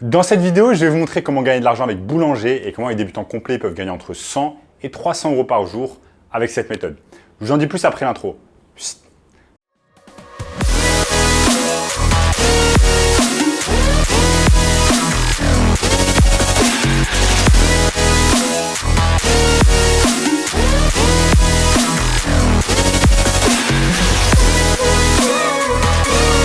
Dans cette vidéo, je vais vous montrer comment gagner de l'argent avec Boulanger et comment les débutants complets peuvent gagner entre 100 et 300 euros par jour avec cette méthode. Je vous en dis plus après l'intro.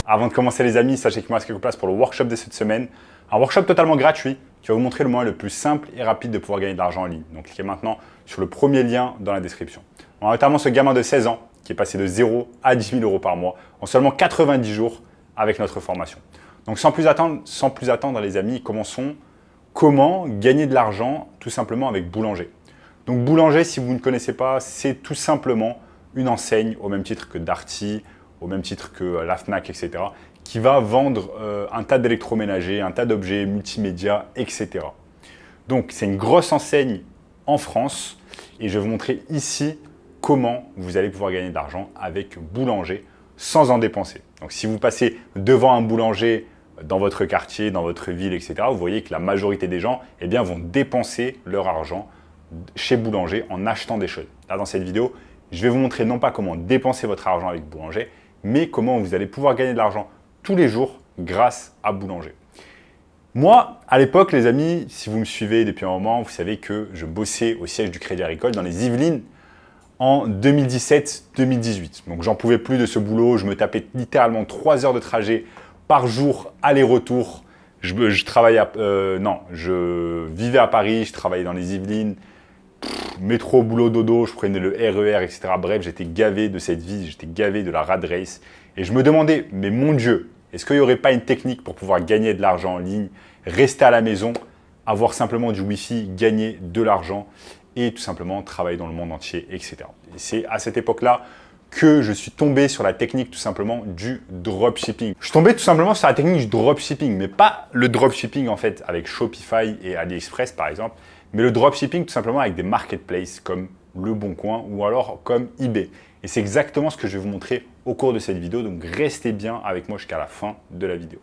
Avant de commencer les amis, sachez qu'il me reste quelques places pour le workshop de cette semaine. Un workshop totalement gratuit qui va vous montrer le moyen le plus simple et rapide de pouvoir gagner de l'argent en ligne. Donc cliquez maintenant sur le premier lien dans la description. On a notamment ce gamin de 16 ans qui est passé de 0 à 10 000 euros par mois en seulement 90 jours avec notre formation. Donc sans plus attendre les amis, commençons. Comment gagner de l'argent tout simplement avec Boulanger. Donc Boulanger, si vous ne connaissez pas, c'est tout simplement une enseigne au même titre que Darty, au même titre que la Fnac, etc., qui va vendre un tas d'électroménagers, un tas d'objets multimédia, etc. Donc, c'est une grosse enseigne en France et je vais vous montrer ici comment vous allez pouvoir gagner de l'argent avec Boulanger sans en dépenser. Donc, si vous passez devant un boulanger dans votre quartier, dans votre ville, etc., vous voyez que la majorité des gens vont dépenser leur argent chez Boulanger en achetant des choses. Là, dans cette vidéo, je vais vous montrer non pas comment dépenser votre argent avec Boulanger, mais comment vous allez pouvoir gagner de l'argent tous les jours grâce à Boulanger. Moi, à l'époque, les amis, si vous me suivez depuis un moment, vous savez que je bossais au siège du Crédit Agricole dans les Yvelines en 2017-2018. Donc, j'en pouvais plus de ce boulot. Je me tapais littéralement 3 heures de trajet par jour, aller-retour. Je vivais à Paris, je travaillais dans les Yvelines. Métro, boulot, dodo, je prenais le RER, etc. Bref, j'étais gavé de cette vie, j'étais gavé de la rat race. Et je me demandais, mais mon Dieu, est-ce qu'il n'y aurait pas une technique pour pouvoir gagner de l'argent en ligne, rester à la maison, avoir simplement du Wi-Fi, gagner de l'argent et tout simplement travailler dans le monde entier, etc. Et c'est à cette époque-là que je suis tombé sur la technique tout simplement du dropshipping. Je suis tombé tout simplement sur la technique du dropshipping, mais pas le dropshipping en fait avec Shopify et AliExpress par exemple, mais le dropshipping tout simplement avec des marketplaces comme Le Bon Coin ou alors comme eBay. Et c'est exactement ce que je vais vous montrer au cours de cette vidéo, donc restez bien avec moi jusqu'à la fin de la vidéo.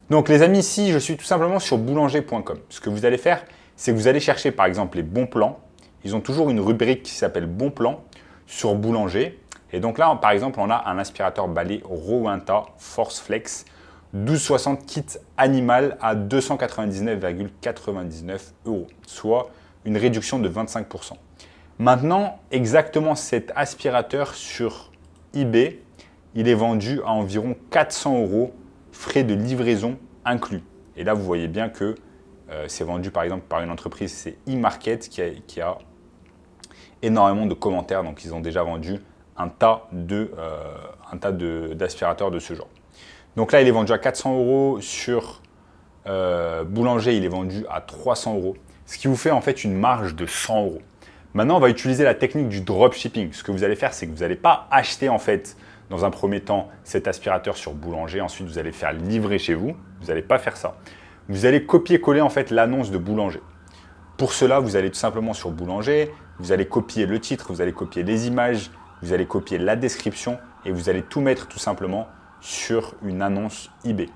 Donc les amis, ici, je suis tout simplement sur boulanger.com. Ce que vous allez faire, c'est que vous allez chercher par exemple les bons plans. Ils ont toujours une rubrique qui s'appelle bons plans sur Boulanger. Et donc là, par exemple, on a un aspirateur balai Rowenta Force Flex 1260 kit animal à 299,99 €, soit une réduction de 25%. Maintenant, exactement cet aspirateur sur eBay, il est vendu à environ 400 €, frais de livraison inclus. Et là, vous voyez bien que c'est vendu par exemple par une entreprise, c'est eMarket qui a énormément de commentaires. Donc, ils ont déjà vendu un tas d'aspirateurs de ce genre. Donc là, il est vendu à 400 € sur Boulanger, il est vendu à 300 €, ce qui vous fait en fait une marge de 100 €. Maintenant, on va utiliser la technique du dropshipping. Ce que vous allez faire, c'est que vous n'allez pas acheter en fait dans un premier temps cet aspirateur sur Boulanger. Ensuite, vous allez faire livrer chez vous. Vous n'allez pas faire ça. Vous allez copier-coller en fait l'annonce de Boulanger. Pour cela, vous allez tout simplement sur Boulanger, vous allez copier le titre, vous allez copier les images, vous allez copier la description et vous allez tout mettre tout simplement sur une annonce eBay.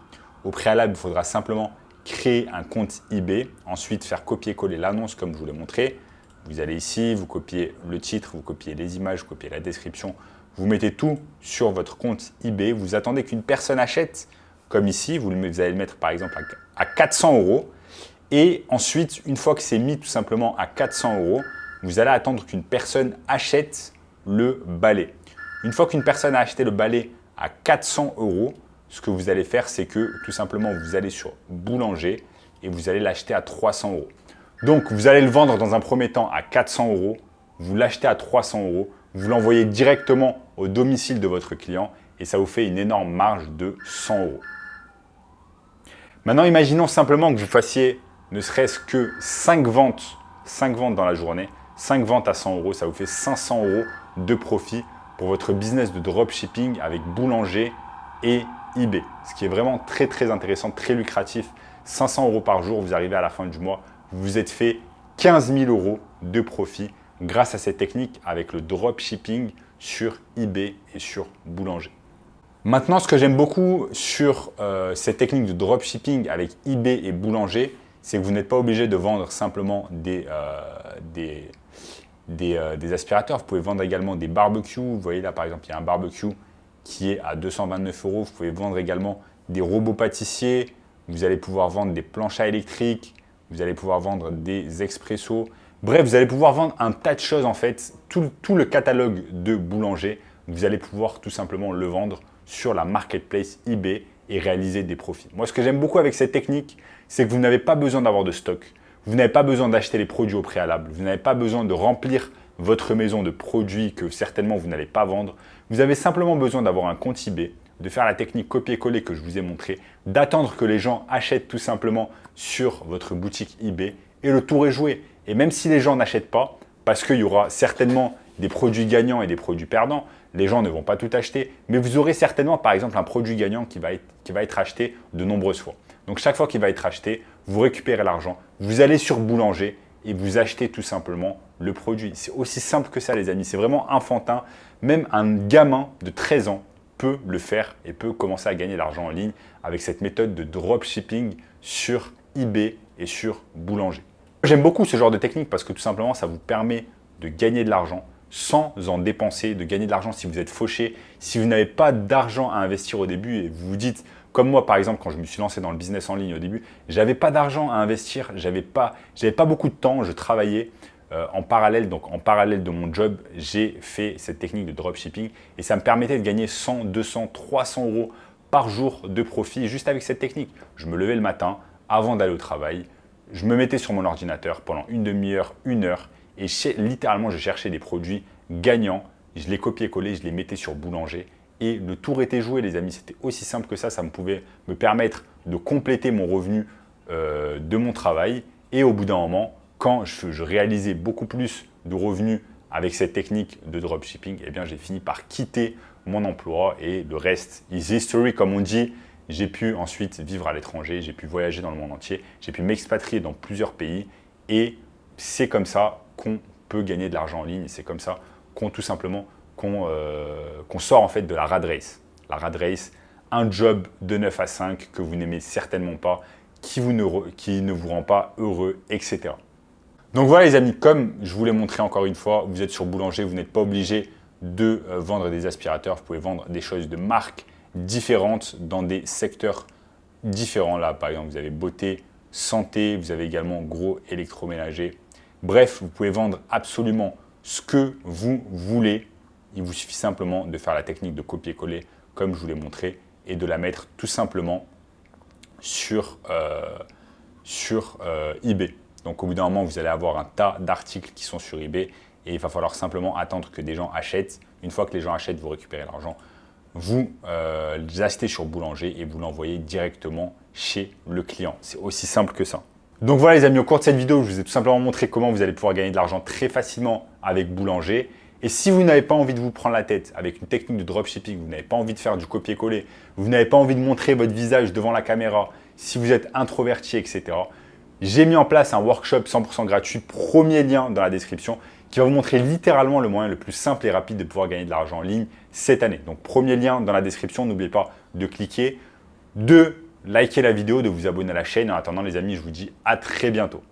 Au préalable, il faudra simplement créer un compte eBay, ensuite faire copier-coller l'annonce comme je vous l'ai montré. Vous allez ici, vous copiez le titre, vous copiez les images, vous copiez la description, vous mettez tout sur votre compte eBay, vous attendez qu'une personne achète, comme ici, vous allez le mettre par exemple à 400 € et ensuite, une fois que c'est mis tout simplement à 400 €, vous allez attendre qu'une personne achète le balai. Une fois qu'une personne a acheté le balai à 400 €, ce que vous allez faire, c'est que tout simplement, vous allez sur Boulanger et vous allez l'acheter à 300 €. Donc, vous allez le vendre dans un premier temps à 400 €, vous l'achetez à 300 €, vous l'envoyez directement au domicile de votre client et ça vous fait une énorme marge de 100 €. Maintenant, imaginons simplement que vous fassiez ne serait-ce que 5 ventes dans la journée, 5 ventes à 100 €, ça vous fait 500 € de profit pour votre business de dropshipping avec Boulanger et eBay. Ce qui est vraiment très très intéressant, très lucratif. 500 € par jour, vous arrivez à la fin du mois, vous vous êtes fait 15 000 € de profit grâce à cette technique avec le dropshipping sur eBay et sur Boulanger. Maintenant, ce que j'aime beaucoup sur cette technique de dropshipping avec eBay et Boulanger, c'est que vous n'êtes pas obligé de vendre simplement des aspirateurs. Vous pouvez vendre également des barbecues. Vous voyez là, par exemple, il y a un barbecue qui est à 229 euros. Vous pouvez vendre également des robots pâtissiers. Vous allez pouvoir vendre des planches à électrique. Vous allez pouvoir vendre des expressos. Bref, vous allez pouvoir vendre un tas de choses en fait. Tout le catalogue de Boulanger, vous allez pouvoir tout simplement le vendre sur la marketplace eBay et réaliser des profits. Moi, ce que j'aime beaucoup avec cette technique, c'est que vous n'avez pas besoin d'avoir de stock. Vous n'avez pas besoin d'acheter les produits au préalable. Vous n'avez pas besoin de remplir votre maison de produits que certainement vous n'allez pas vendre. Vous avez simplement besoin d'avoir un compte eBay, de faire la technique copier-coller que je vous ai montré, d'attendre que les gens achètent tout simplement sur votre boutique eBay et le tour est joué. Et même si les gens n'achètent pas, parce qu'il y aura certainement des produits gagnants et des produits perdants, les gens ne vont pas tout acheter, mais vous aurez certainement par exemple un produit gagnant qui va être acheté de nombreuses fois. Donc chaque fois qu'il va être acheté, vous récupérez l'argent, vous allez sur Boulanger et vous achetez tout simplement le produit. C'est aussi simple que ça les amis, c'est vraiment enfantin. Même un gamin de 13 ans peut le faire et peut commencer à gagner de l'argent en ligne avec cette méthode de dropshipping sur eBay et sur Boulanger. J'aime beaucoup ce genre de technique parce que tout simplement ça vous permet de gagner de l'argent sans en dépenser, de gagner de l'argent si vous êtes fauché, si vous n'avez pas d'argent à investir au début et vous vous dites, comme moi par exemple quand je me suis lancé dans le business en ligne au début, j'avais pas d'argent à investir, j'avais pas beaucoup de temps, je travaillais en parallèle, donc en parallèle de mon job, j'ai fait cette technique de dropshipping et ça me permettait de gagner 100, 200, 300 euros par jour de profit juste avec cette technique. Je me levais le matin avant d'aller au travail, je me mettais sur mon ordinateur pendant une demi-heure, une heure et littéralement, je cherchais des produits gagnants. Je les copiais-collais, je les mettais sur Boulanger et le tour était joué, les amis. C'était aussi simple que ça. Ça pouvait me permettre de compléter mon revenu de mon travail. Et au bout d'un moment, quand je réalisais beaucoup plus de revenus avec cette technique de dropshipping, eh bien, j'ai fini par quitter mon emploi et le reste is history, comme on dit. J'ai pu ensuite vivre à l'étranger, j'ai pu voyager dans le monde entier, j'ai pu m'expatrier dans plusieurs pays et c'est comme ça qu'on peut gagner de l'argent en ligne. C'est comme ça qu'on sort en fait de la rat race. La rat race, un job de 9 à 5 que vous n'aimez certainement pas, qui ne vous rend pas heureux, etc. Donc voilà les amis, comme je vous l'ai montré encore une fois, vous êtes sur Boulanger, vous n'êtes pas obligé de vendre des aspirateurs, vous pouvez vendre des choses de marques différentes dans des secteurs différents. Là, par exemple, vous avez beauté, santé, vous avez également gros électroménager. Bref, vous pouvez vendre absolument ce que vous voulez. Il vous suffit simplement de faire la technique de copier-coller comme je vous l'ai montré et de la mettre tout simplement sur eBay. Donc au bout d'un moment, vous allez avoir un tas d'articles qui sont sur eBay et il va falloir simplement attendre que des gens achètent. Une fois que les gens achètent, vous récupérez l'argent. Vous les achetez sur Boulanger et vous l'envoyez directement chez le client. C'est aussi simple que ça. Donc voilà les amis, au cours de cette vidéo, je vous ai tout simplement montré comment vous allez pouvoir gagner de l'argent très facilement avec Boulanger. Et si vous n'avez pas envie de vous prendre la tête avec une technique de dropshipping, vous n'avez pas envie de faire du copier-coller, vous n'avez pas envie de montrer votre visage devant la caméra, si vous êtes introverti, etc. J'ai mis en place un workshop 100% gratuit, premier lien dans la description, qui va vous montrer littéralement le moyen le plus simple et rapide de pouvoir gagner de l'argent en ligne cette année. Donc premier lien dans la description, n'oubliez pas de cliquer, de liker la vidéo, de vous abonner à la chaîne. En attendant les amis, je vous dis à très bientôt.